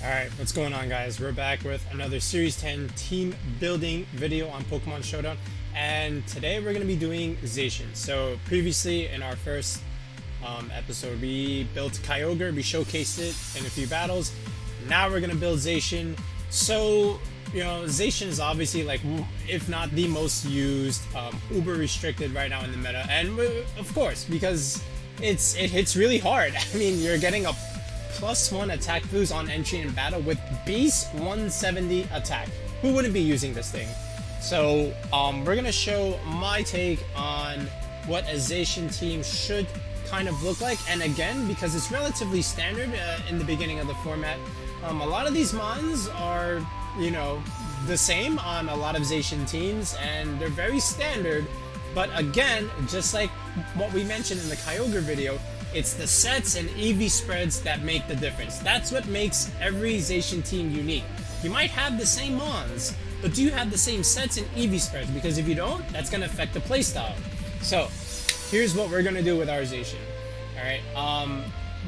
Alright, what's going on, guys? We're back with another Series 10 team building video on Pokemon Showdown, and today we're going to be doing Zacian. So previously in our first episode we built Kyogre, we showcased it in a few battles. Now we're going to build Zacian. So, you know, Zacian is obviously like, if not the most used, uber restricted right now in the meta, and of course, because it hits really hard. I mean, you're getting a +1 attack boost on entry in battle with base 170 attack. Who wouldn't be using this thing? So we're gonna show my take on what a Zacian team should kind of look like, and again, because it's relatively standard in the beginning of the format, a lot of these mons are, you know, the same on a lot of Zacian teams, and they're very standard. But again, just like what we mentioned in the Kyogre video, it's the sets and EV spreads that make the difference. That's what makes every Zacian team unique. You might have the same mons, but do you have the same sets and EV spreads? Because if you don't, that's going to affect the playstyle. So, here's what we're going to do with our Zacian. Alright,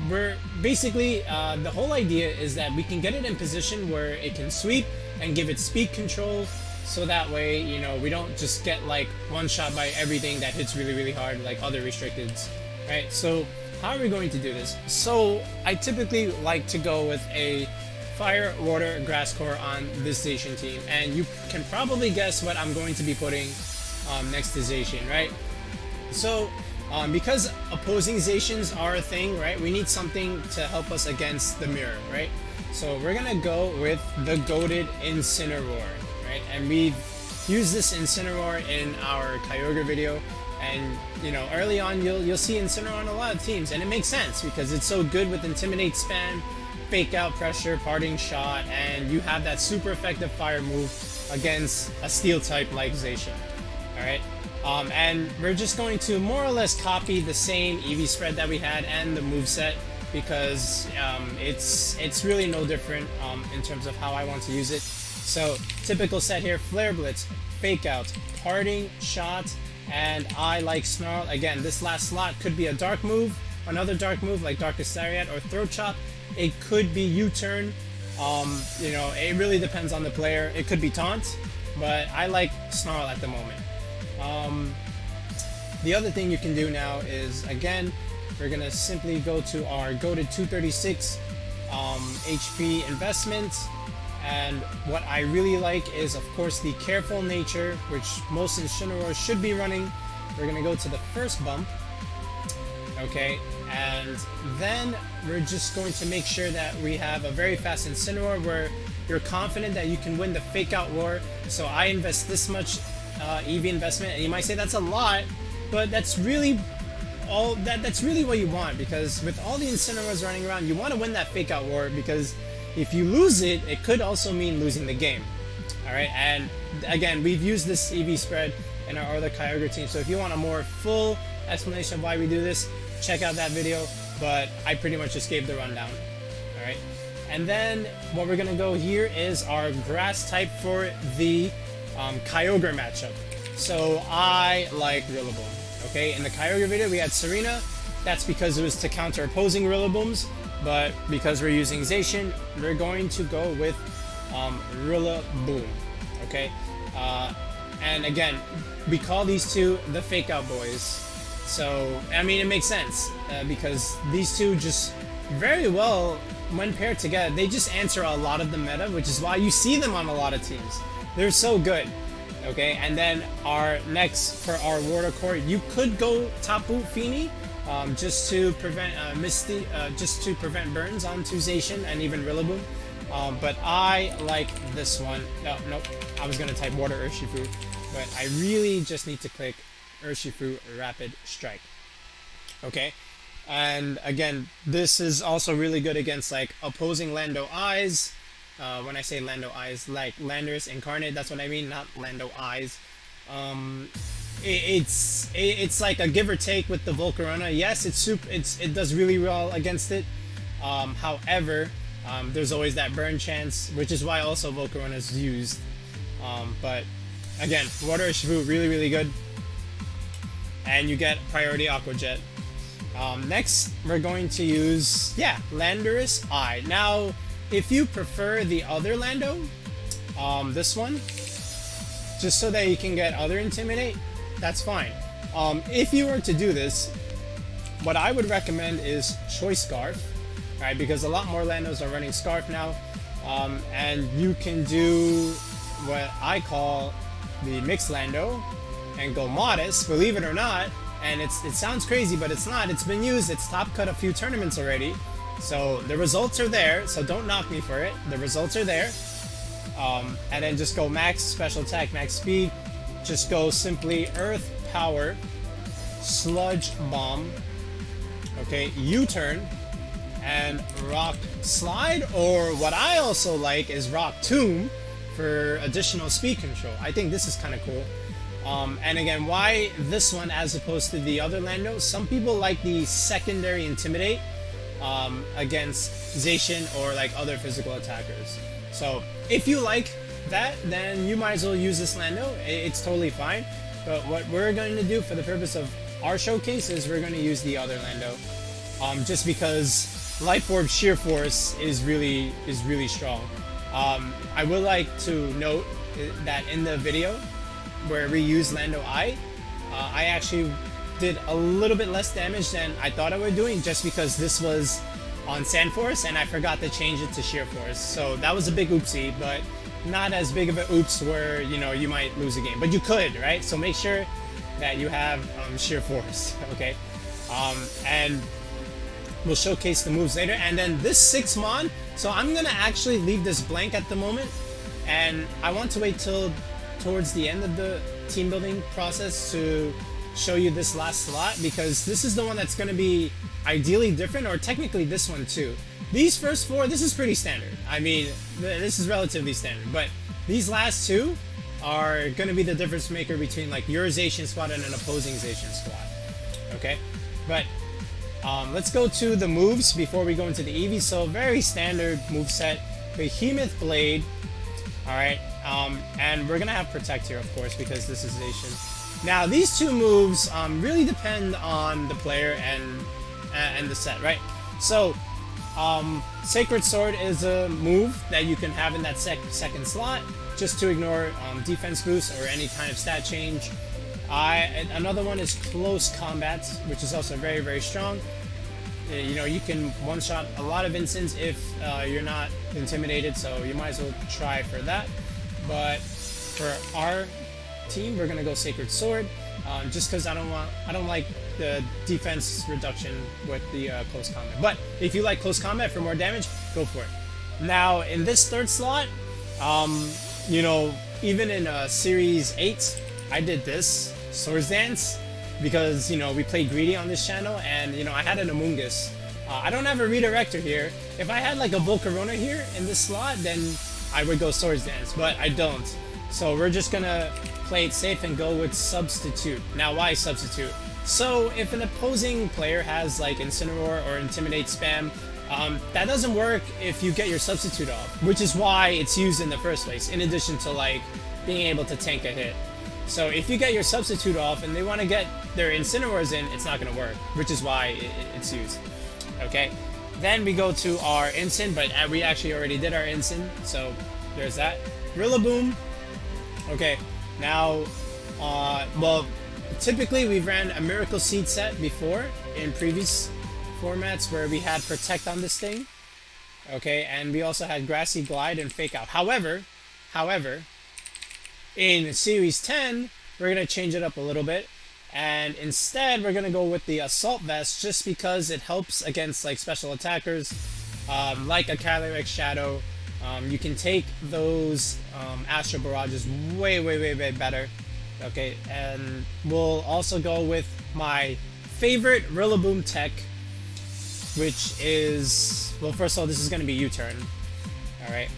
we're basically, the whole idea is that we can get it in position where it can sweep and give it speed control, so that way, you know, we don't just get like one shot by everything that hits really, really hard like other restricteds. Right, so how are we going to do this? So I typically like to go with a fire, water, grass core on this Zacian team, and you can probably guess what I'm going to be putting next to Zacian, right? So because opposing Zacians are a thing, right, we need something to help us against the mirror, right? So we're gonna go with the goated Incineroar, right? And we've used this Incineroar in our Kyogre video. And, you know, early on you'll see Incineroar on a lot of teams, and it makes sense because it's so good with Intimidate Spam, Fake Out Pressure, Parting Shot, and you have that super effective fire move against a Steel type like Zacian. Alright? And we're just going to more or less copy the same EV spread that we had and the moveset, because it's really no different in terms of how I want to use it. So, typical set here: Flare Blitz, Fake Out, Parting Shot, and I like Snarl. Again, this last slot could be a dark move, another dark move like Darkest Lariat or Throat Chop. It could be U-turn. You know, it really depends on the player. It could be Taunt, but I like Snarl at the moment. The other thing you can do now is, again, we're gonna simply go to our goated 236 HP investment. And what I really like is, of course, the Careful Nature, which most Incineroars should be running. We're going to go to the first bump, okay, and then we're just going to make sure that we have a very fast Incineroar where you're confident that you can win the Fake Out War. So I invest this much EV investment, and you might say that's a lot, but that's really all that's really what you want, because with all the Incineroars running around, you want to win that Fake Out War, because if you lose it, it could also mean losing the game. Alright, and again, we've used this EV spread in our other Kyogre team, so if you want a more full explanation of why we do this, check out that video, but I pretty much just gave the rundown. Alright, and then what we're gonna go here is our grass type for the Kyogre matchup. So I like Rillaboom. Okay, in the Kyogre video we had Tsareena. That's because it was to counter opposing Rillabooms. But because we're using Zacian, we're going to go with Rillaboom, okay? And again, we call these two the Fake Out Boys. So, I mean, it makes sense, because these two just very well, when paired together, they just answer a lot of the meta, which is why you see them on a lot of teams. They're so good, okay? And then our next, for our Water Core, you could go top boot Feeny, just to prevent just to prevent burns onto Zacian and even Rillaboom. But I like this one. Nope. I was gonna type Water Urshifu, but I really just need to click Urshifu Rapid-strike. Okay, and again, this is also really good against like opposing Lando Eyes. When I say Lando Eyes, like Landorus Incinarnate, that's what I mean, not Lando Eyes. It's like a give or take with the Volcarona. Yes, it does really well against it. However, there's always that burn chance, which is why also Volcarona is used. But again, Water Urshifu, really, really good. And you get priority Aqua Jet. Next, we're going to use, Landorus Eye. Now, if you prefer the other Lando, this one, just so that you can get other Intimidate, that's fine. If you were to do this, what I would recommend is Choice Scarf, right? Because a lot more Landos are running Scarf now, and you can do what I call the Mixed Lando and go Modest, believe it or not. And it sounds crazy, but it's not. It's been used. It's top cut a few tournaments already. So the results are there. So don't knock me for it. The results are there. And then just go max special attack, max speed. Just go simply Earth Power, Sludge Bomb, okay, U-turn, and Rock Slide. Or what I also like is Rock Tomb for additional speed control. I think this is kind of cool. And again, why this one as opposed to the other Lando? Some people like the secondary Intimidate against Zacian or like other physical attackers. So if you like that, then you might as well use this Lando. It's totally fine. But what we're going to do for the purpose of our showcase is we're going to use the other Lando. Just because Life Orb Sheer Force is really strong. I would like to note that in the video where we used Lando I actually did a little bit less damage than I thought I was doing, just because this was on Sand Force and I forgot to change it to Sheer Force. So that was a big oopsie, but not as big of an oops where, you know, you might lose a game. But you could, right? So make sure that you have Sheer Force, okay? And we'll showcase the moves later. And then this 6 Mon, so I'm gonna actually leave this blank at the moment, and I want to wait till towards the end of the team building process to show you this last slot, because this is the one that's going to be ideally different, or technically this one too. These first 4, this is pretty standard. I mean, this is relatively standard, but these last 2 are going to be the difference maker between like your Zacian squad and an opposing Zacian squad. Okay, but let's go to the moves before we go into the Eevee. So very standard move set, Behemoth Blade. All right, and we're gonna have Protect here, of course, because this is Zacian. Now these 2 moves really depend on the player and the set, right? So Sacred Sword is a move that you can have in that second slot, just to ignore defense boost or any kind of stat change. Another one is Close Combat, which is also very strong. You know, you can one-shot a lot of instants if you're not intimidated, so you might as well try for that. But for our team, we're gonna go Sacred Sword, just because I don't like the defense reduction with the close combat. But if you like close combat for more damage, go for it. Now in this 3rd slot, you know, even in Series 8, I did this Swords Dance, because, you know, we played greedy on this channel, and, you know, I had an Amoonguss. I don't have a Redirector here. If I had like a Volcarona here in this slot, then I would go Swords Dance, but I don't. So we're just gonna play it safe and go with Substitute. Now why Substitute? So if an opposing player has like Incineroar or Intimidate spam, that doesn't work if you get your Substitute off, which is why it's used in the first place, in addition to like being able to tank a hit. So if you get your Substitute off and they want to get their Incineroars in, it's not going to work, which is why it's used. Okay, then we go to our Incin, but we actually already did our Incin, so there's that. Rillaboom. Okay, now, well, typically we've ran a Miracle Seed set before in previous formats where we had Protect on this thing. Okay, and we also had Grassy Glide and Fake Out. However, in Series 10, we're going to change it up a little bit, and instead we're going to go with the Assault Vest, just because it helps against like special attackers, like a Calyrex Shadow. You can take those Astral Barrages way better. Okay, and we'll also go with my favorite Rillaboom tech, which is, well, first of all, this is going to be U-turn. Alright.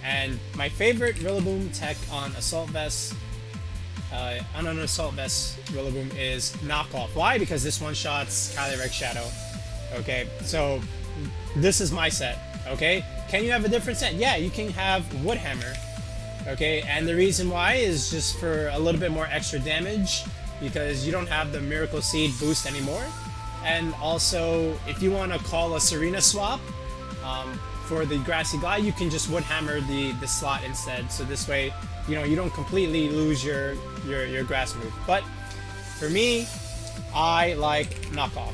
And my favorite Rillaboom tech on Assault Vest, on an Assault Vest Rillaboom, is Knockoff. Why? Because this one-shots Calyrex Shadow. Okay, so this is my set. Okay, can you have a different set? Yeah, you can have Woodhammer. Okay, and the reason why is just for a little bit more extra damage, because you don't have the Miracle Seed boost anymore. And also, if you want to call a Tsareena swap, for the Grassy Glide, you can just Wood Hammer the slot instead. So this way, you know, you don't completely lose your grass move. But for me, I like Knockoff.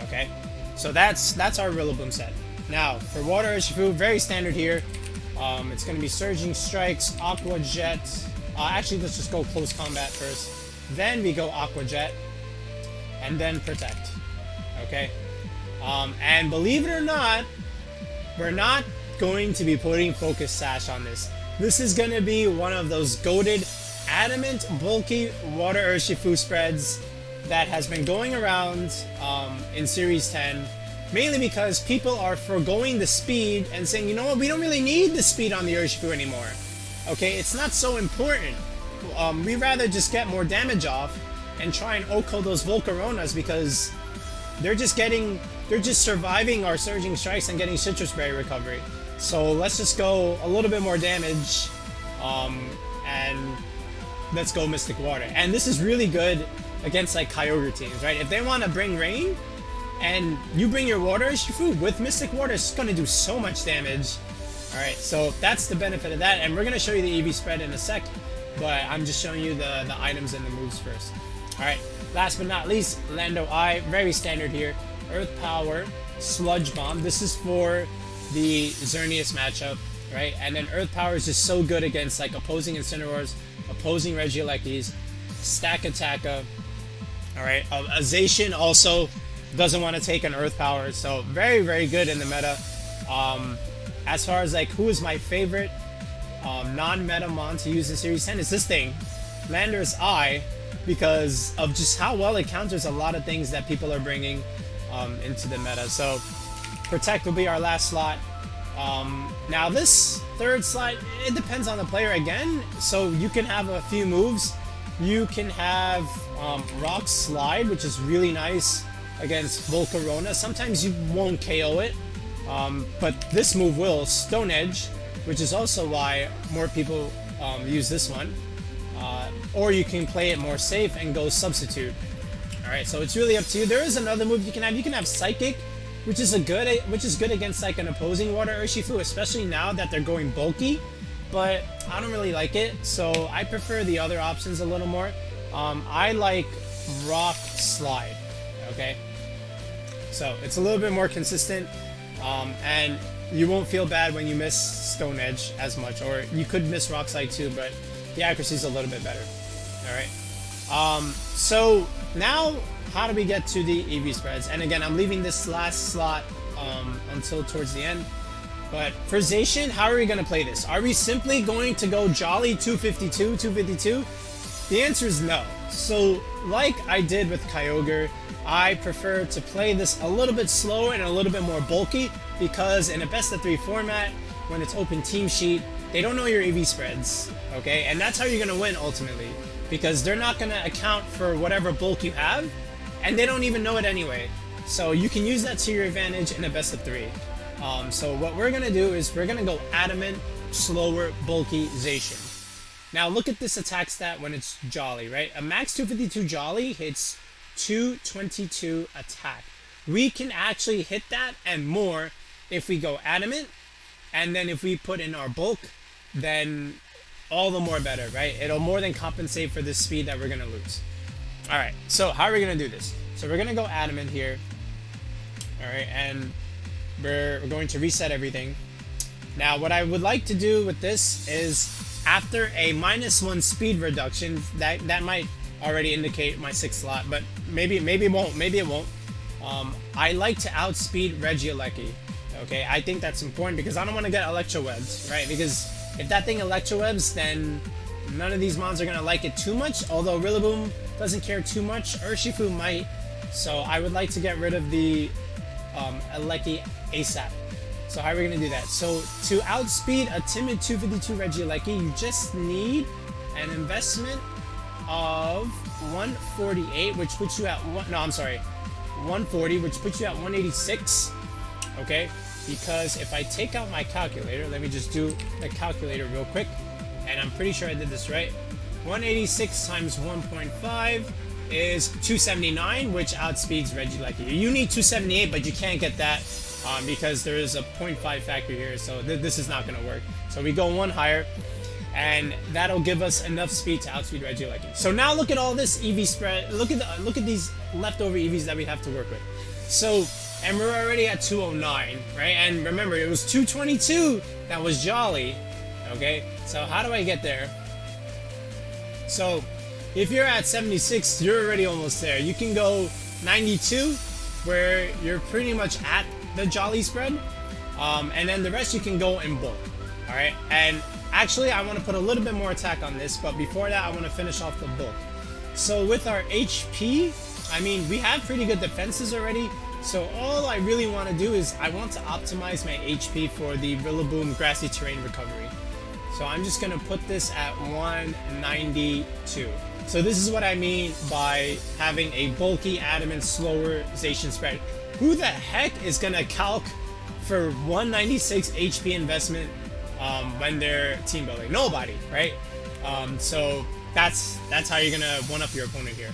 Okay, so that's our Rillaboom set. Now for Water Urshifu, very standard here. It's going to be Surging Strikes, Aqua Jet. Actually, let's just go Close Combat first. Then we go Aqua Jet, and then Protect. Okay, and believe it or not, we're not going to be putting Focus Sash on this. This is going to be one of those goated Adamant bulky Water Urshifu spreads that has been going around in Series 10, mainly because people are foregoing the speed and saying, you know what, we don't really need the speed on the Urshifu anymore. Okay, it's not so important. We'd rather just get more damage off and try and OHKO those Volcaronas because they're just surviving our Surging Strikes and getting Citrus Berry recovery. So let's just go a little bit more damage, and let's go Mystic Water. And this is really good against like Kyogre teams, right? If they want to bring rain, and you bring your Water Urshifu with Mystic Water, it's going to do so much damage. Alright, so that's the benefit of that, and we're going to show you the EV spread in a sec, but I'm just showing you the items and the moves first. Alright, last but not least, Lando I, very standard here. Earth Power, Sludge Bomb. This is for the Xerneas matchup, right? And then Earth Power is just so good against like opposing Incineroars, opposing Regielekis, Stakataka. Alright, Zacian also doesn't want to take an Earth Power, so very, very good in the meta. As far as like who is my favorite non-meta mon to use in Series 10, is this thing, Landorus I, because of just how well it counters a lot of things that people are bringing into the meta. So Protect will be our last slot. Now this third slot, it depends on the player again, so you can have a few moves. You can have Rock Slide, which is really nice against Volcarona. Sometimes you won't KO it, but this move will. Stone Edge, which is also why more people use this one. Or you can play it more safe and go Substitute. Alright, so it's really up to you. There is another move you can have. You can have Psychic, which is good against like an opposing Water Urshifu, especially now that they're going bulky. But I don't really like it, so I prefer the other options a little more. I like Rock Slide. Okay, so it's a little bit more consistent, and you won't feel bad when you miss Stone Edge as much, or you could miss Rock Slide too, but the accuracy is a little bit better. Alright, so now how do we get to the EV spreads? And again, I'm leaving this last slot until towards the end. But for Zacian, how are we going to play this? Are we simply going to go Jolly 252, 252? The answer is no. So like I did with Kyogre, I prefer to play this a little bit slower and a little bit more bulky, because in a best of 3 format, when it's open team sheet, they don't know your EV spreads, okay? And that's how you're going to win ultimately, because they're not going to account for whatever bulk you have, and they don't even know it anyway. So you can use that to your advantage in a best of 3. So what we're going to do is we're going to go Adamant, slower, bulky Zacian. Now look at this attack stat when it's Jolly, right? A max 252 Jolly hits 222 attack. We can actually hit that and more if we go Adamant, and then if we put in our bulk, then all the more better, right? It'll more than compensate for the speed that we're going to lose. Alright, so how are we going to do this? So we're going to go Adamant here. Alright, and we're going to reset everything. Now what I would like to do with this is, after a -1 speed reduction, that might already indicate my 6th slot, but maybe it won't, I like to outspeed Regieleki. Okay, I think that's important because I don't want to get Electrowebs, right? Because if that thing Electrowebs, then none of these mons are going to like it too much, although Rillaboom doesn't care too much. Urshifu might, so I would like to get rid of the Eleki ASAP. So how are we going to do that? So to outspeed a timid 252 Regieleki, you just need an investment of 148, which puts you at 140, which puts you at 186. Okay, because if I take out my calculator, let me just do the calculator real quick, and I'm pretty sure I did this right. 186 times 1.5 is 279, which outspeeds Regieleki. You need 278, but you can't get that because there is a 0.5 factor here, so this is not going to work. So we go one higher, and that'll give us enough speed to outspeed Regieleki. So now look at all this EV spread. Look at these leftover EVs that we have to work with. So, and we're already at 209, right? And remember, it was 222 that was Jolly. Okay, so how do I get there? So, if you're at 76, you're already almost there. You can go 92, where you're pretty much at the Jolly spread, and then the rest you can go in bulk. All right, and actually I want to put a little bit more attack on this, but before that I want to finish off the bulk. So with our HP, I mean, we have pretty good defenses already, so all I really want to do is I want to optimize my HP for the Rillaboom Grassy Terrain Recovery. So I'm just going to put this at 192. So this is what I mean by having a bulky, adamant, slower Zacian spread. Who the heck is going to calc for 196 HP investment when they're team building? Nobody, right? So that's how you're going to one-up your opponent here.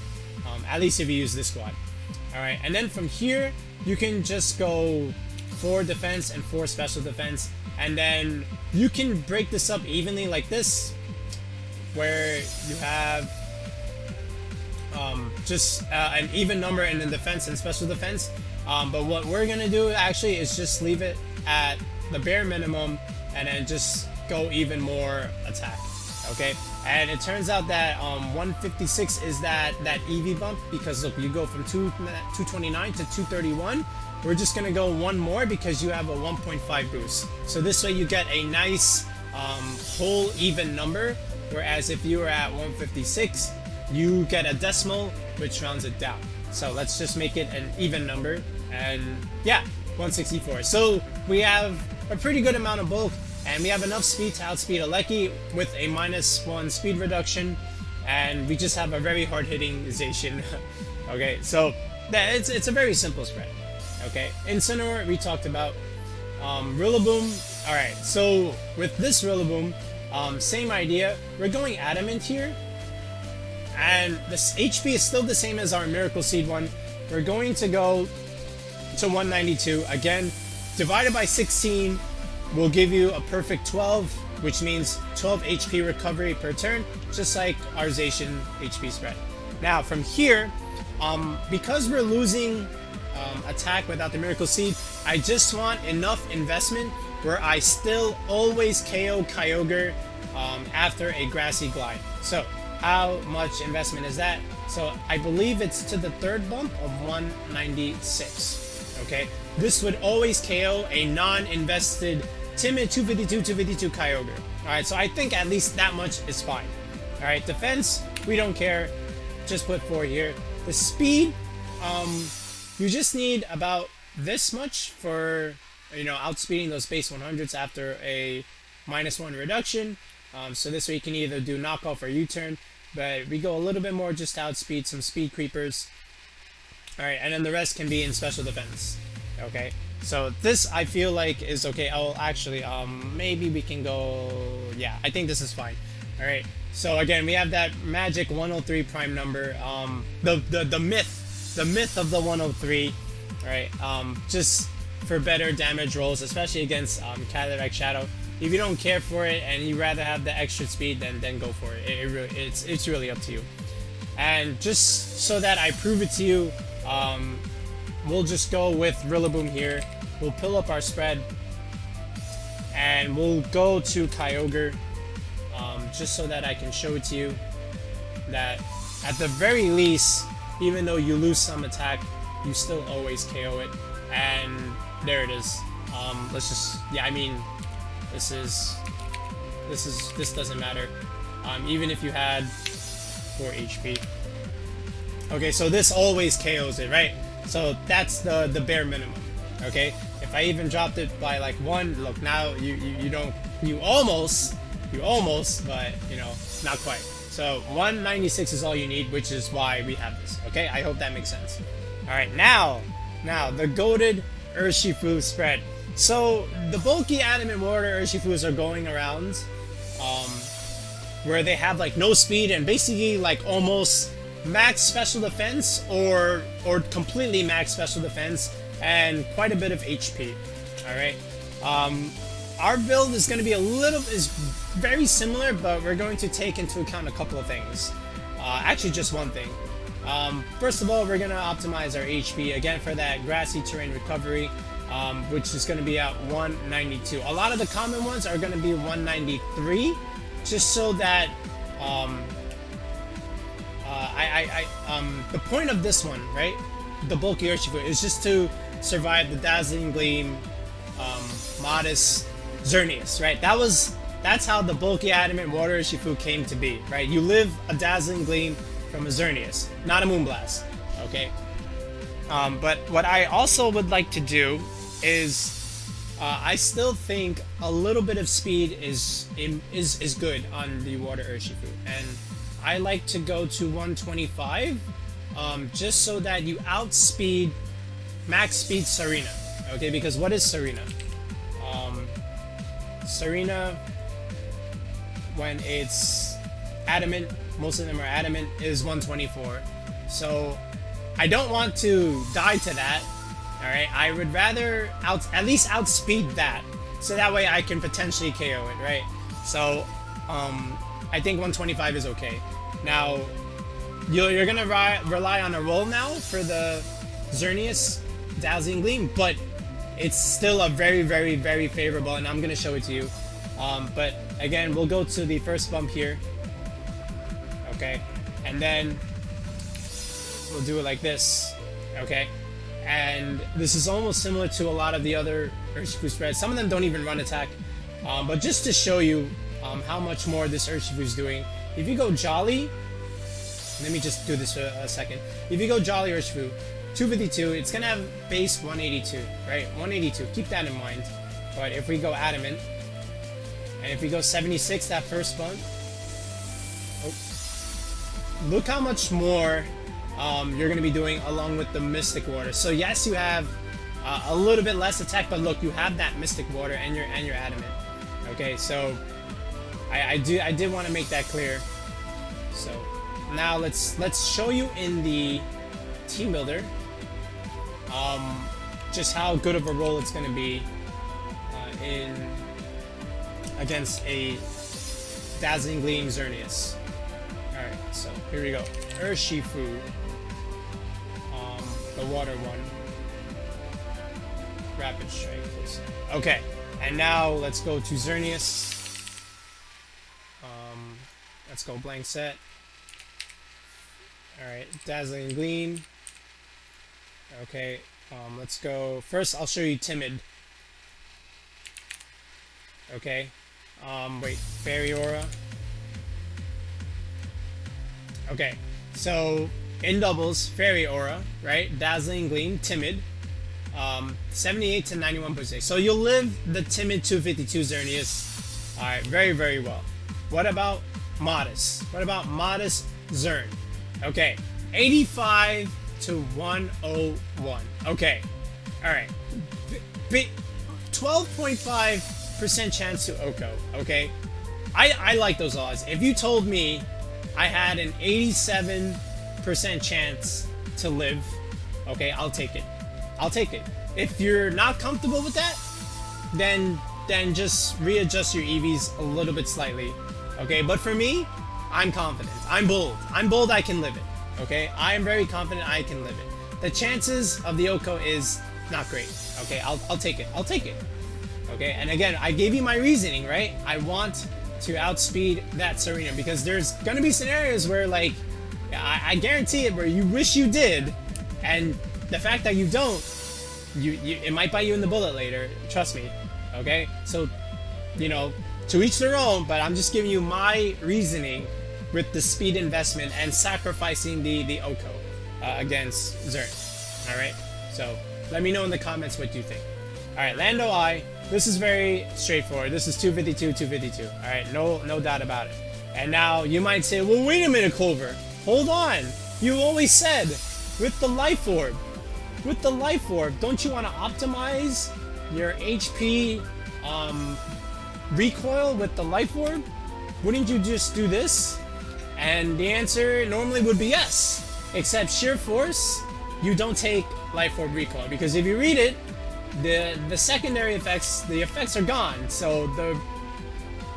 At least if you use this squad. Alright, and then from here, you can just go 4 defense and 4 special defense. And then you can break this up evenly like this, where you have just an even number in the defense and special defense. But what we're gonna do actually is just leave it at the bare minimum and then just go even more attack. Okay, and it turns out that 156 is that EV bump, because look, you go from 229 to 231. We're just gonna go one more because you have a 1.5 boost. So this way you get a nice whole even number, whereas if you were at 156, you get a decimal, which rounds it down. So let's just make it an even number, and yeah, 164. So we have a pretty good amount of bulk, and we have enough speed to outspeed Electroweb with a -1 speed reduction, and we just have a very hard-hitting Zacian. Okay, so it's a very simple spread. Okay, Incineroar we talked about. Rillaboom. Alright, so with this Rillaboom, same idea. We're going Adamant here, and this HP is still the same as our Miracle Seed one. We're going to go to 192. Again, divided by 16 will give you a perfect 12, which means 12 HP recovery per turn, just like our Zacian HP spread. Now from here, because we're losing attack without the Miracle Seed, I just want enough investment where I still always KO Kyogre after a Grassy Glide. So how much investment is that? So I believe it's to the 3rd bump of 196. Okay, this would always KO a non-invested timid 252 Kyogre. Alright, so I think at least that much is fine. Alright, defense, we don't care, just put 4 here. The speed, you just need about this much for, you know, outspeeding those base 100s after a -1 reduction. So this way you can either do knockoff or U-turn, but we go a little bit more just to outspeed some speed creepers. Alright, and then the rest can be in special defense. Okay, so this I feel like is okay. Oh, actually, maybe we can go, yeah, I think this is fine. Alright, so again, we have that magic 103 prime number, the myth of the 103, right? Just for better damage rolls, especially against Calyrex Shadow. If you don't care for it and you rather have the extra speed, then go for it. It's really up to you. And just so that I prove it to you, we'll just go with Rillaboom here. We'll pull up our spread, and we'll go to Kyogre, just so that I can show it to you that at the very least, even though you lose some attack, you still always KO it. And there it is. Let's just, yeah, I mean, this doesn't matter. Even if you had 4 HP. Okay, so this always KOs it, right? So that's the bare minimum. Okay, if I even dropped it by like 1, look, now you almost, but you know, not quite. So 196 is all you need, which is why we have this. Okay, I hope that makes sense. All right, now the goated Urshifu spread. So the bulky adamant water Urshifus are going around, where they have like no speed and basically like almost max special defense or completely max special defense, and quite a bit of HP. Alright. Our build is going to be is very similar, but we're going to take into account a couple of things. Actually, just one thing. First of all, we're going to optimize our HP, again, for that grassy terrain recovery, which is going to be at 192. A lot of the common ones are going to be 193, just so that, the point of this one, right, the bulky Urshifu, is just to survive the Dazzling Gleam, Modest Xerneas, right? That's how the bulky Adamant Water Urshifu came to be, right? You live a Dazzling Gleam from a Xerneas, not a Moonblast, okay? But what I also would like to do is, I still think a little bit of speed is good on the Water Urshifu, and I like to go to 125, just so that you outspeed max speed Tsareena, okay? Because what is Tsareena? Tsareena, when it's Adamant, most of them are Adamant, is 124. So I don't want to die to that. Alright, I would rather at least outspeed that, so that way I can potentially KO it, right? So I think 125 is okay. Now you're gonna rely on a roll now for the Xerneas Dazzling Gleam, but it's still a very, very, very favorable, and I'm gonna show it to you. But again, we'll go to the first bump here. Okay, and then we'll do it like this. Okay, and this is almost similar to a lot of the other Urshifu spreads. Some of them don't even run attack, but just to show you how much more this Urshifu is doing. If you go Jolly, let me just do this for a second. If you go Jolly Urshifu, 252, it's gonna have base 182, right? 182, keep that in mind. But if we go Adamant, and if we go 76, that first bump, look how much more you're gonna be doing along with the Mystic Water. So yes, you have a little bit less attack, but look, you have that Mystic Water and your Adamant. Okay, so I did want to make that clear. So now let's show you in the Team Builder just how good of a role it's going to be against a Dazzling Gleam Xerneas. Alright, so here we go. Urshifu, the water one. Rapid-strike. Okay, and now let's go to Xerneas. Let's go blank set. Alright, Dazzling Gleam. Okay, let's go. First, I'll show you Timid. Okay, wait, Fairy Aura. Okay, so in doubles, Fairy Aura, right? Dazzling Gleam, Timid. 78 to 91%. So you'll live the Timid 252 Xerneas. Alright, very, very well. What about Modest? What about Modest Xern? Okay, 85 to 101. Okay, alright. 12.5% chance to Oko, okay? I like those odds. If you told me I had an 87% chance to live, okay, I'll take it. I'll take it. If you're not comfortable with that, then just readjust your EVs a little bit slightly. Okay, but for me, I'm confident. I'm bold. I'm bold I can live it. Okay, I am very confident I can live it. The chances of the Oko is not great. Okay, I'll take it. I'll take it. Okay, and again, I gave you my reasoning, right? I want to outspeed that Tsareena because there's gonna be scenarios where, like, I guarantee it, where you wish you did, and the fact that you don't, it might bite you in the bullet later. Trust me. Okay, so, you know, to each their own, but I'm just giving you my reasoning with the speed investment and sacrificing the Oko against Xern. Alright, so let me know in the comments what you think. Alright, Lando I, this is very straightforward. This is 252, 252. Alright, no doubt about it. And now you might say, well, wait a minute, Clover. Hold on. You always said, with the Life Orb. With the Life Orb, don't you want to optimize your HP recoil with the Life Orb? Wouldn't you just do this? And the answer normally would be yes. Except Sheer Force, you don't take Life Orb recoil, because if you read it, the secondary effects, the effects are gone. So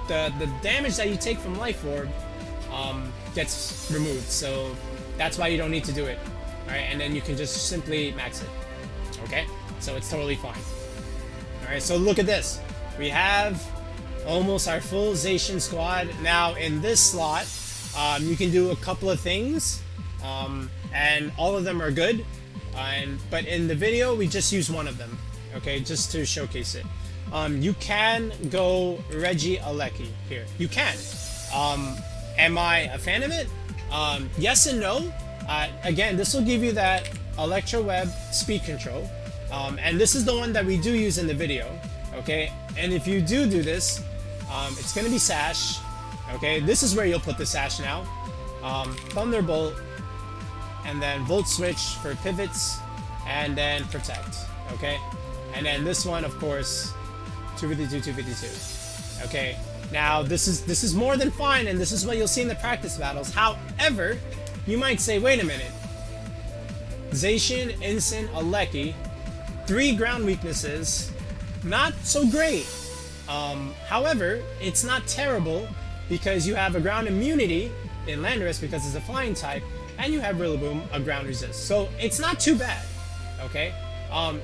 the damage that you take from Life Orb gets removed. So that's why you don't need to do it. Alright, and then you can just simply max it. Okay? So it's totally fine. Alright, so look at this. We have almost our full Zacian squad. Now in this slot, you can do a couple of things, and all of them are good. But in the video, we just use one of them. Okay, just to showcase it. You can go Regieleki here. You can. Am I a fan of it? Yes and no. Again, this will give you that Electroweb speed control. And this is the one that we do use in the video. Okay, and if you do this, it's going to be Sash. Okay, this is where you'll put the Sash now. Thunderbolt, and then Volt Switch for pivots, and then Protect. Okay, and then this one, of course, 252, 252. Okay, now this is more than fine, and this is what you'll see in the practice battles. However, you might say, wait a minute. Zacian, Incineroar, 3 ground weaknesses, not so great. However, it's not terrible because you have a ground immunity in Landorus because it's a flying type, and you have Rillaboom, a ground resist. So it's not too bad. Okay.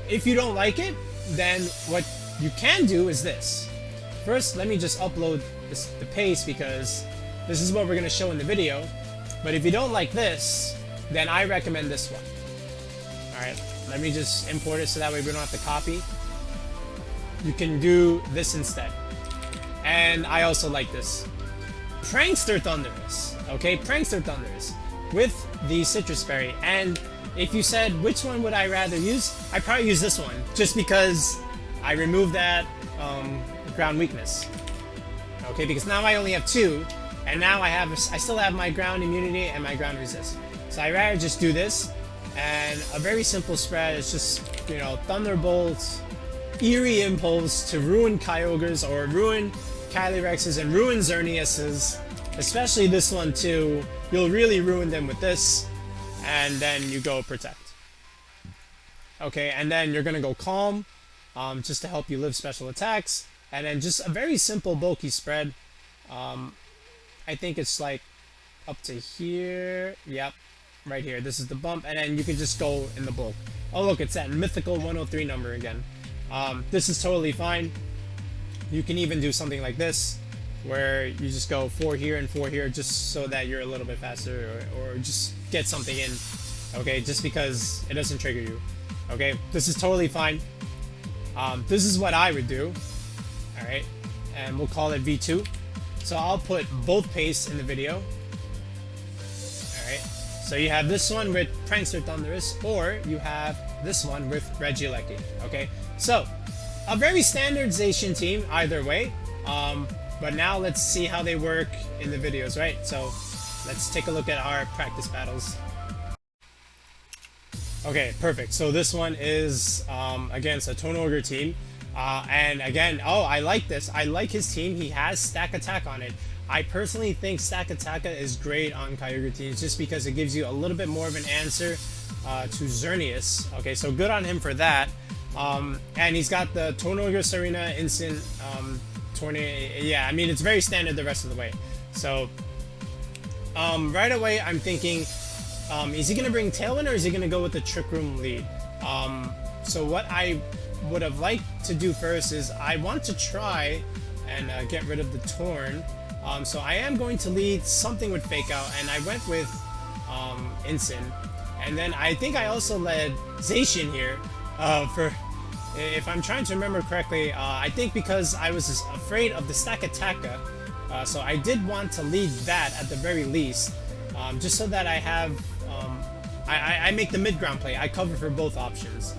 If you don't like it, then what you can do is this. First, let me just upload the pace because this is what we're going to show in the video. But if you don't like this, then I recommend this one. Alright, let me just import it so that way we don't have to copy. You can do this instead. And I also like this. Prankster Thundurus. Okay, Prankster Thundurus with the Citrus Berry. And if you said which one would I rather use, I'd probably use this one just because I removed that ground weakness. Okay, because now I only have 2, and now I still have my ground immunity and my ground resist. So I'd rather just do this, and a very simple spread is just, you know, Thunderbolt, Eerie Impulse to ruin Kyogres or ruin Calyrexes and ruin Xerneases, especially this one too. You'll really ruin them with this, and then you go Protect. Okay, and then you're gonna go Calm, just to help you live special attacks, and then just a very simple bulky spread. I think it's like up to here. Yep, right here. This is the bump, and then you can just go in the bulk. Oh look, it's that mythical 103 number again. This is totally fine. You can even do something like this, where you just go 4 here and 4 here, just so that you're a little bit faster, or just get something in. Okay, just because it doesn't trigger you. Okay, this is totally fine. This is what I would do. Alright, and we'll call it V2. So I'll put both pace in the video. Alright, so you have this one with Prankster Thundurus, or you have this one with Regieleki. Okay, so a very standard Zacian team either way. But now let's see how they work in the videos, right? So let's take a look at our practice battles. Okay, perfect. So this one is against a Tonogre team. And again, oh, I like this. I like his team. He has Stakataka on it. I personally think Stakataka is great on Kyogre teams just because it gives you a little bit more of an answer to Xerneas. Okay, so good on him for that. And he's got the Tonogre, Tsareena, Incin, Tornado. Yeah, I mean, it's very standard the rest of the way. So right away, I'm thinking, is he going to bring Tailwind or is he going to go with the Trick Room lead? So what I would have liked to do first is I want to try and get rid of the Torn. So I am going to lead something with Fake Out, and I went with Incin. And then I think I also led Zacian here for, if I'm trying to remember correctly, I think because I was afraid of the Stakataka, so I did want to lead that at the very least, just so that I have, I make the mid-ground play. I cover for both options.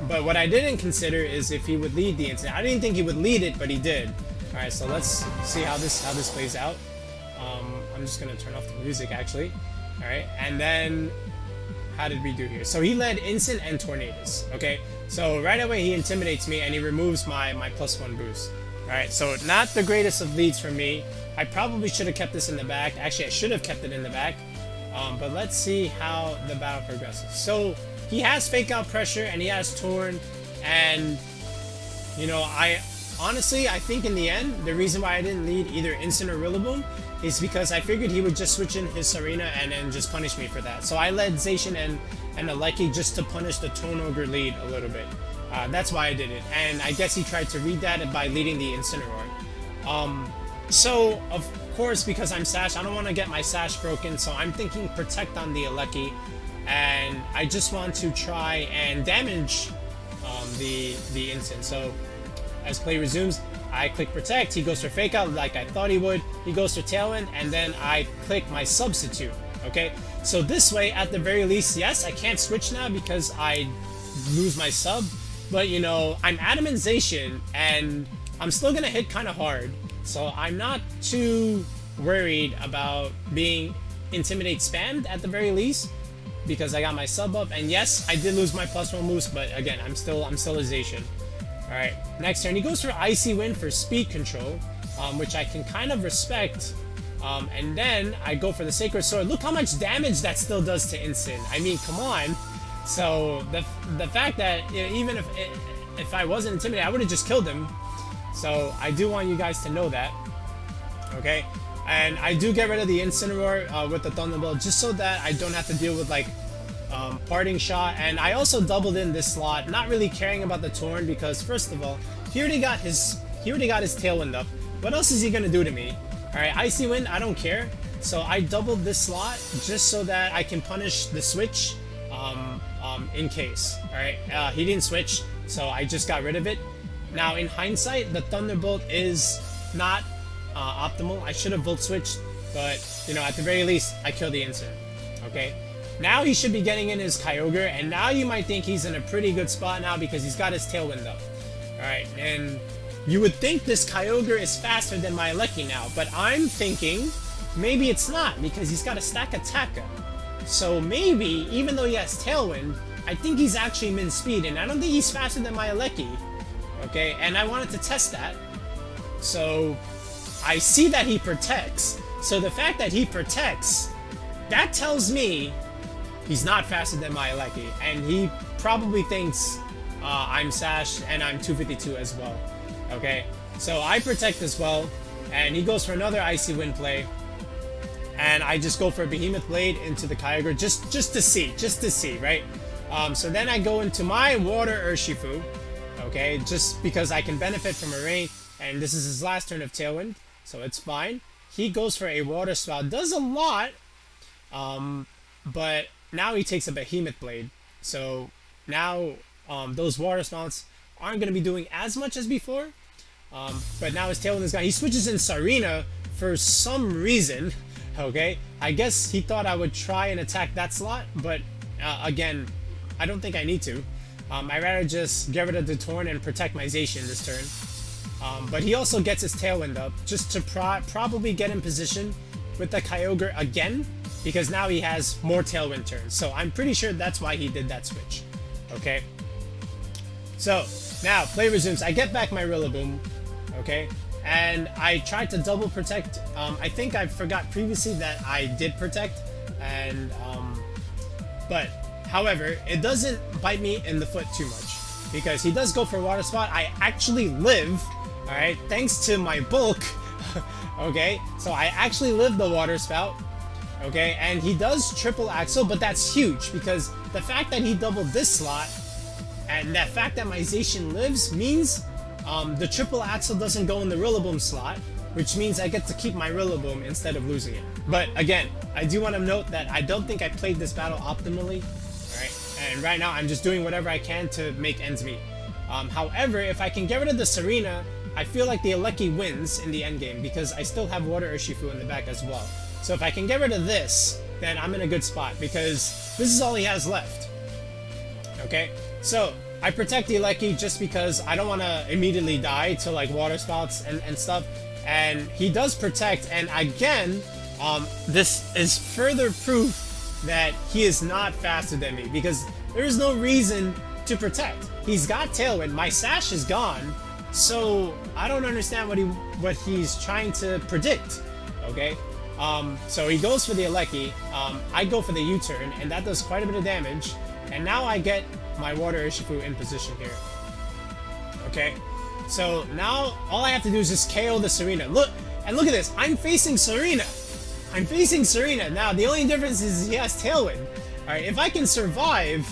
But what I didn't consider is if he would lead the Incin. I didn't think he would lead it, but he did. Alright, so let's see how this plays out. I'm just gonna turn off the music actually. Alright, and then how did we do here? So he led Incin and Tornadus. Okay, so right away he intimidates me and he removes my +1 boost. Alright, so not the greatest of leads for me. I probably should have kept this in the back. Actually, I should have kept it in the back. But let's see how the battle progresses. So he has Fake Out Pressure and he has Torn, and you know, I think in the end, the reason why I didn't lead either Incin or Rillaboom is because I figured he would just switch in his Tsareena and then just punish me for that. So I led Zacian and Regieleki just to punish the Tone Ogre lead a little bit. That's why I did it, and I guess he tried to read that by leading the Incineroar. So of course, because I'm Sash, I don't want to get my Sash broken, so I'm thinking Protect on the Regieleki, and I just want to try and damage the Incin. So as play resumes, I click Protect, he goes for Fake Out like I thought he would, he goes for Tailwind, and then I click my Substitute, okay? So this way, at the very least, yes, I can't switch now because I lose my sub, but you know, I'm Adamant Zacian, and I'm still gonna hit kind of hard, so I'm not too worried about being Intimidate spammed at the very least, because I got my sub up, and yes, I did lose my +1 moves, but again, I'm still a Zacian. Alright, next turn, he goes for Icy Wind for speed control, which I can kind of respect, and then I go for the Sacred Sword. Look how much damage that still does to Incin. I mean, come on. So, the fact that, you know, even if I wasn't intimidated, I would have just killed him. So, I do want you guys to know that. Okay? And I do get rid of the Incineroar with the Thunderbolt, just so that I don't have to deal with, like, Parting Shot. And I also doubled in this slot, not really caring about the Torn, because first of all, he already got his Tailwind up. What else is he gonna do to me? Alright, Icy Wind, I don't care. So I doubled this slot just so that I can punish the switch in case. Alright, he didn't switch, so I just got rid of it. Now in hindsight, the Thunderbolt is not optimal. I should have Volt switched, but you know, at the very least, I killed the Incin. Okay? Now he should be getting in his Kyogre, and now you might think he's in a pretty good spot now because he's got his Tailwind up. Alright, and you would think this Kyogre is faster than my Regieleki now, but I'm thinking maybe it's not because he's got a Stakataka. So maybe, even though he has Tailwind, I think he's actually min speed, and I don't think he's faster than my Regieleki. Okay, and I wanted to test that. So I see that he protects. So the fact that he protects, that tells me he's not faster than my Regieleki, and he probably thinks I'm Sash and I'm 252 as well. Okay, so I protect as well, and he goes for another Icy Wind play, and I just go for a Behemoth Blade into the Kyogre just to see, right? So then I go into my Water Urshifu, okay, just because I can benefit from a rain, and this is his last turn of Tailwind, so it's fine. He goes for a Water Spout, does a lot, but now he takes a Behemoth Blade, so now those Water Spouts aren't going to be doing as much as before, but now his Tailwind is gone. He switches in Tsareena for some reason, okay? I guess he thought I would try and attack that slot, but again, I don't think I need to. I'd rather just get rid of the Torn and protect my Zacian this turn. But he also gets his Tailwind up just to probably get in position with the Kyogre again, because now he has more Tailwind turns. So I'm pretty sure that's why he did that switch, okay? So now play resumes. I get back my Rillaboom, okay, and I tried to double protect. I think I forgot previously that I did protect, and but however, it doesn't bite me in the foot too much because he does go for Water Spot. I actually live, all right, thanks to my bulk. Okay, so I actually live the Water Spout. Okay, and he does triple Axle, but that's huge because the fact that he doubled this slot and the fact that my Zacian lives means the triple Axle doesn't go in the Rillaboom slot, which means I get to keep my Rillaboom instead of losing it. But again, I do want to note that I don't think I played this battle optimally, alright? And right now I'm just doing whatever I can to make ends meet. However, if I can get rid of the Tsareena, I feel like the Regieleki wins in the endgame because I still have Water Urshifu in the back as well. So if I can get rid of this, then I'm in a good spot because this is all he has left. Okay, so I protect the Regieleki just because I don't want to immediately die to like Water Spouts and stuff. And he does protect, and again, this is further proof that he is not faster than me because there is no reason to protect. He's got Tailwind, my Sash is gone, so I don't understand what he's trying to predict. Okay. So he goes for the Regieleki, I go for the U-turn, and that does quite a bit of damage, And now I get my Water Urshifu in position here. Okay, so now all I have to do is just KO the Tsareena. Look at this. I'm facing Tsareena. I'm facing Tsareena. Now the only difference is he has Tailwind. All right, if I can survive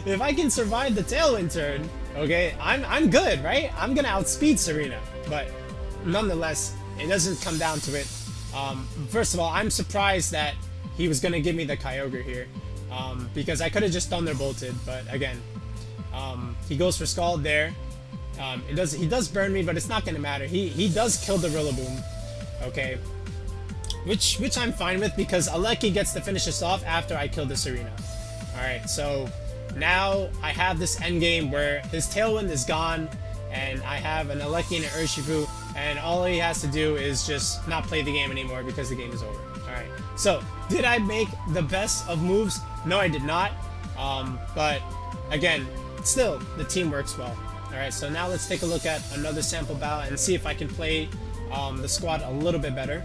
the Tailwind turn, okay, I'm good, right? I'm gonna outspeed Tsareena, but nonetheless, it doesn't come down to it. First of all, I'm surprised that he was gonna give me the Kyogre here, because I could have just Thunderbolted, but again, he goes for Scald there. He does burn me, but it's not gonna matter. He does kill the Rillaboom, okay, which I'm fine with because Aleki gets to finish us off after I kill the Tsareena. All right, so now I have this endgame where his Tailwind is gone, and I have an Aleki and an Urshifu, and all he has to do is just not play the game anymore because the game is over. Alright, so did I make the best of moves? No, I did not. But again, still, the team works well. Alright, so now let's take a look at another sample battle and see if I can play the squad a little bit better.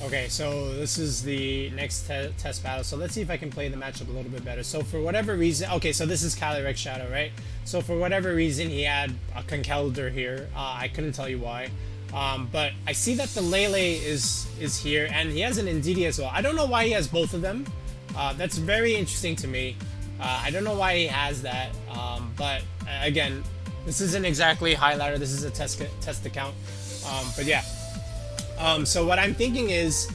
Okay, so this is the next test battle, so let's see if I can play the matchup a little bit better. So for whatever reason, okay, so this is Calyrex Shadow, right? So for whatever reason, he had a Conkeldurr here. I couldn't tell you why. But I see that the Lele is here, and he has an Indeedee as well. I don't know why he has both of them. That's very interesting to me. I don't know why he has that, but again, this isn't exactly a highlighter, this is a test account. But yeah. So what I'm thinking is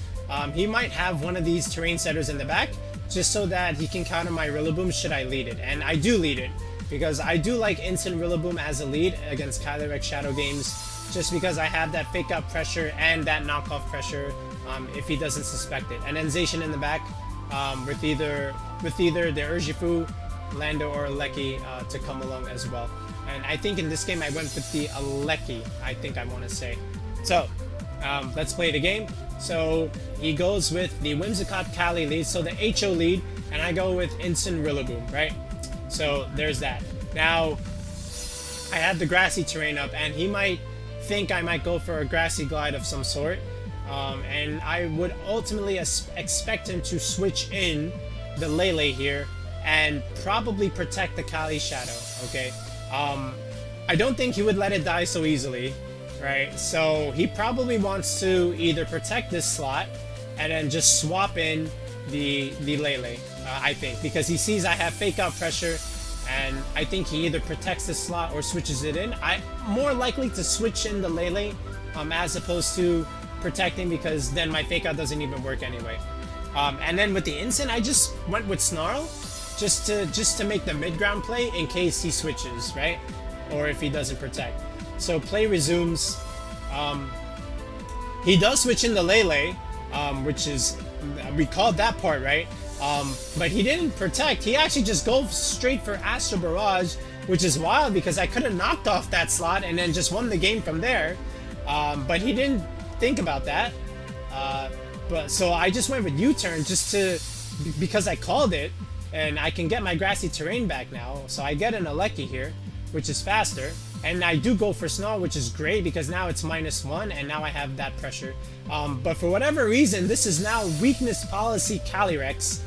he might have one of these terrain setters in the back just so that he can counter my Rillaboom should I lead it. And I do lead it because I do like Instant Rillaboom as a lead against Calyrex Shadow games just because I have that fake out pressure and that knockoff pressure if he doesn't suspect it. And then Zacian in the back with either the Urshifu, Lando, or Aleki to come along as well. And I think in this game I went with the Aleki, I think I want to say. So let's play the game. So he goes with the Whimsicott Cali lead, so the HO lead, and I go with Instant Rillaboom, right? So there's that. Now, I have the grassy terrain up, and he might think I might go for a grassy glide of some sort, and I would ultimately expect him to switch in the Lele here and probably protect the Kali Shadow, okay? I don't think he would let it die so easily. Right, so he probably wants to either protect this slot and then just swap in the Lele, I think, because he sees I have fake out pressure, and I think he either protects this slot or switches it in. I'm more likely to switch in the Lele as opposed to protecting, because then my fake out doesn't even work anyway. And then with the Incin, I just went with Snarl just to make the mid ground play in case he switches, right, or if he doesn't protect. So play resumes. He does switch in the Lele, which is, we called that part, right? But he didn't protect. He actually just goes straight for Astro Barrage, which is wild because I could have knocked off that slot and then just won the game from there. But he didn't think about that. But so I just went with U-turn because I called it, and I can get my grassy terrain back now. So I get an Aleki here, which is faster. And I do go for Snarl, which is great because now it's -1 and now I have that pressure. But for whatever reason, this is now weakness policy Calyrex.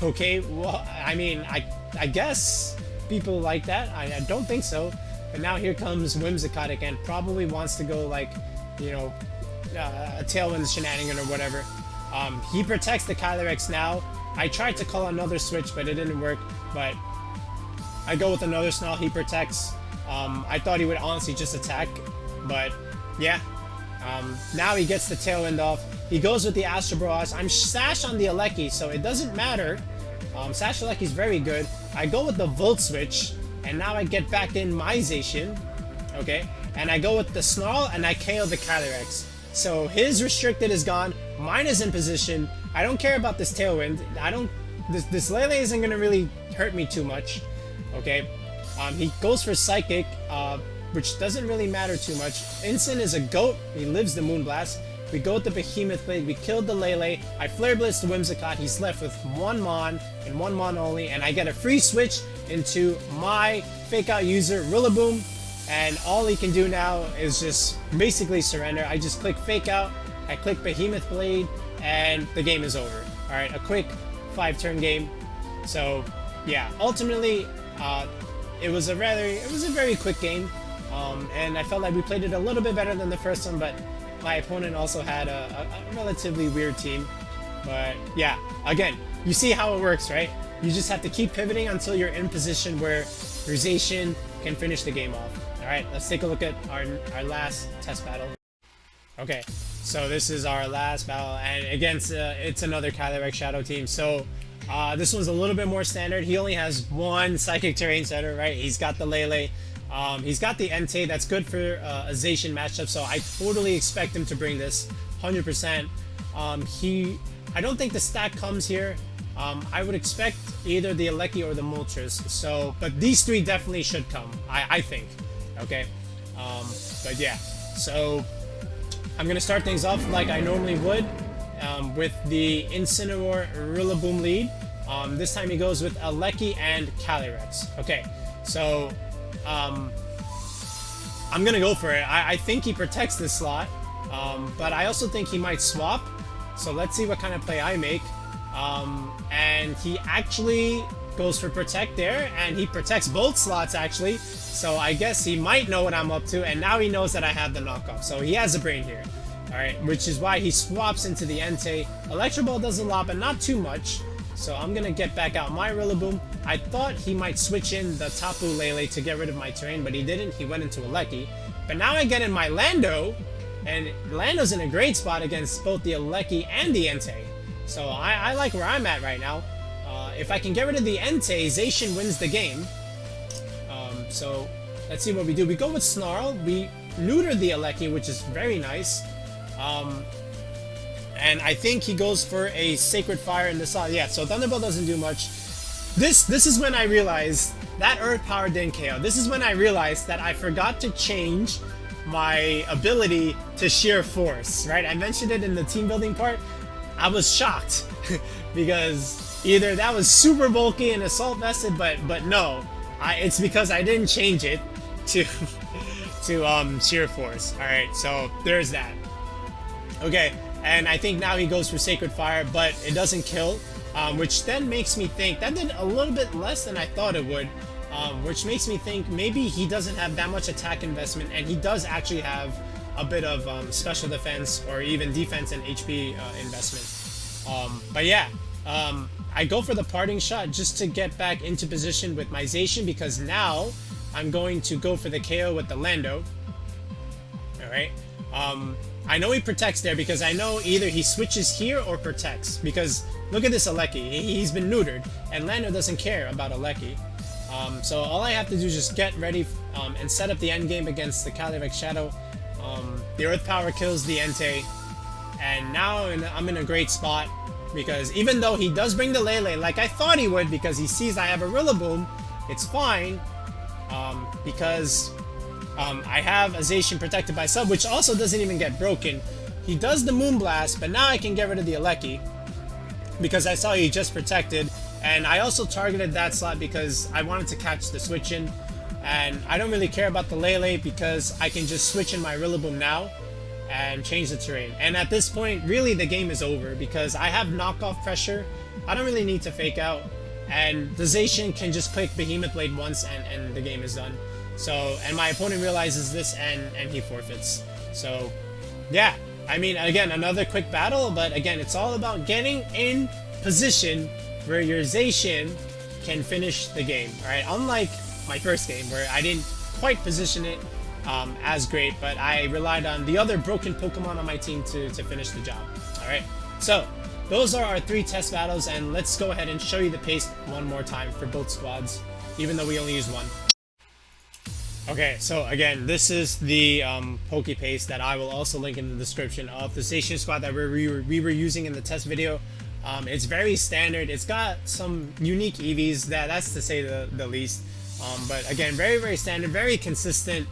Okay, well, I mean, I guess people like that. I don't think so. But now here comes Whimsicott again. Probably wants to go like, you know, a Tailwind shenanigan or whatever. He protects the Calyrex now. I tried to call another switch, but it didn't work. But I go with another Snarl. He protects. I thought he would honestly just attack, but yeah. Now he gets the Tailwind off. He goes with the Astro Barrage. I'm Sash on the Aleki, so it doesn't matter. Sash Aleki is very good. I go with the Volt Switch, and now I get back in my Zacian, okay? And I go with the Snarl, and I KO the Calyrex. So his restricted is gone. Mine is in position. I don't care about this Tailwind. This Lele isn't gonna really hurt me too much, okay? He goes for Psychic, which doesn't really matter too much. Incin is a goat. He lives the Moonblast. We go with the Behemoth Blade. We killed the Lele. I Flare Blitz the Whimsicott. He's left with 1 Mon and 1 Mon only. And I get a free switch into my Fake Out user, Rillaboom. And all he can do now is just basically surrender. I just click Fake Out. I click Behemoth Blade. And the game is over. Alright, a quick 5-turn game. So yeah, ultimately it was a very quick game, and I felt like we played it a little bit better than the first one, but my opponent also had a relatively weird team. But yeah, again, you see how it works, right? You just have to keep pivoting until you're in position where your Zacian can finish the game off. Alright, let's take a look at our last test battle. Okay, so this is our last battle, and against it's another Calyrex Shadow team. So this one's a little bit more standard. He only has one Psychic Terrain Setter, right? He's got the Lele. He's got the Entei. That's good for a Zacian matchup, so I totally expect him to bring this 100%. I don't think the stack comes here. I would expect either the Electroweb or the Moltres. So, but these three definitely should come, I think. Okay, but yeah, so I'm gonna start things off like I normally would, with the Incineroar Rillaboom lead. This time he goes with Electroweb and Calyrex. Okay, so I'm gonna go for it. I think he protects this slot, but I also think he might swap. So let's see what kind of play I make. And he actually goes for protect there, and he protects both slots actually. So I guess he might know what I'm up to, and now he knows that I have the knockoff. So he has a brain here. Alright, which is why he swaps into the Entei. Electro Ball does a lot, but not too much. So I'm gonna get back out my Rillaboom. I thought he might switch in the Tapu Lele to get rid of my terrain, but he didn't. He went into Electroweb. But now I get in my Lando, and Lando's in a great spot against both the Electroweb and the Entei. So I like where I'm at right now. If I can get rid of the Entei, Zacian wins the game. So let's see what we do. We go with Snarl. We neuter the Electroweb, which is very nice. And I think he goes for a Sacred Fire in the slot. Yeah, so Thunderbolt doesn't do much. This is when I realized that Earth Power didn't KO. This is when I realized that I forgot to change my ability to Sheer Force, right? I mentioned it in the team building part. I was shocked because either that was super bulky and assault vested, but no, it's because I didn't change it to Sheer Force. All right, so there's that. Okay, and I think now he goes for Sacred Fire, but it doesn't kill, which then makes me think that did a little bit less than I thought it would, which makes me think maybe he doesn't have that much attack investment, and he does actually have a bit of special defense or even defense and HP investment. But yeah, I go for the parting shot just to get back into position with my Zacian, because now I'm going to go for the KO with the Lando. Alright, I know he protects there because I know either he switches here or protects, because look at this Electroweb, he's been neutered, and Lando doesn't care about Electroweb. So all I have to do is just get ready and set up the end game against the Calyrex Shadow. The Earth Power kills the Entei, and now I'm in a great spot, because even though he does bring the Lele like I thought he would, because he sees I have a Rillaboom, it's fine, because I have a Zacian protected by sub, which also doesn't even get broken. He does the Moonblast, but now I can get rid of the Electroweb because I saw he just protected, and I also targeted that slot because I wanted to catch the switch in. And I don't really care about the Lele because I can just switch in my Rillaboom now and change the terrain. And at this point, really the game is over because I have knockoff pressure. I don't really need to fake out. And the Zacian can just click Behemoth Blade once and the game is done. So, and my opponent realizes this and he forfeits. So, yeah. I mean, again, another quick battle, but again, it's all about getting in position where your Zacian can finish the game. Alright, unlike my first game where I didn't quite position it as great, but I relied on the other broken Pokemon on my team to finish the job. Alright, so those are our 3 test battles, and let's go ahead and show you the pace one more time for both squads, even though we only used one. Okay, so again, this is the Pokepaste that I will also link in the description of the Zacian squad that we were using in the test video. It's very standard. It's got some unique EVs, that's to say the least. But again, very, very standard, very consistent.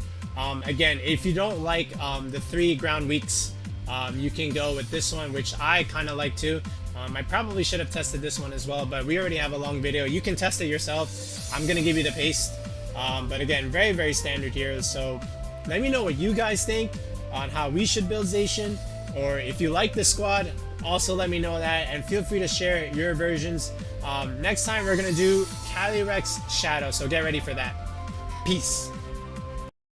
Again, if you don't like the 3 ground weeks, you can go with this one, which I kind of like too. I probably should have tested this one as well, but we already have a long video. You can test it yourself. I'm going to give you the paste. But again, very, very standard here. So let me know what you guys think on how we should build Zacian, or if you like this squad, also let me know that, and feel free to share your versions Next time we're gonna do Calyrex Shadow, so get ready for that. Peace.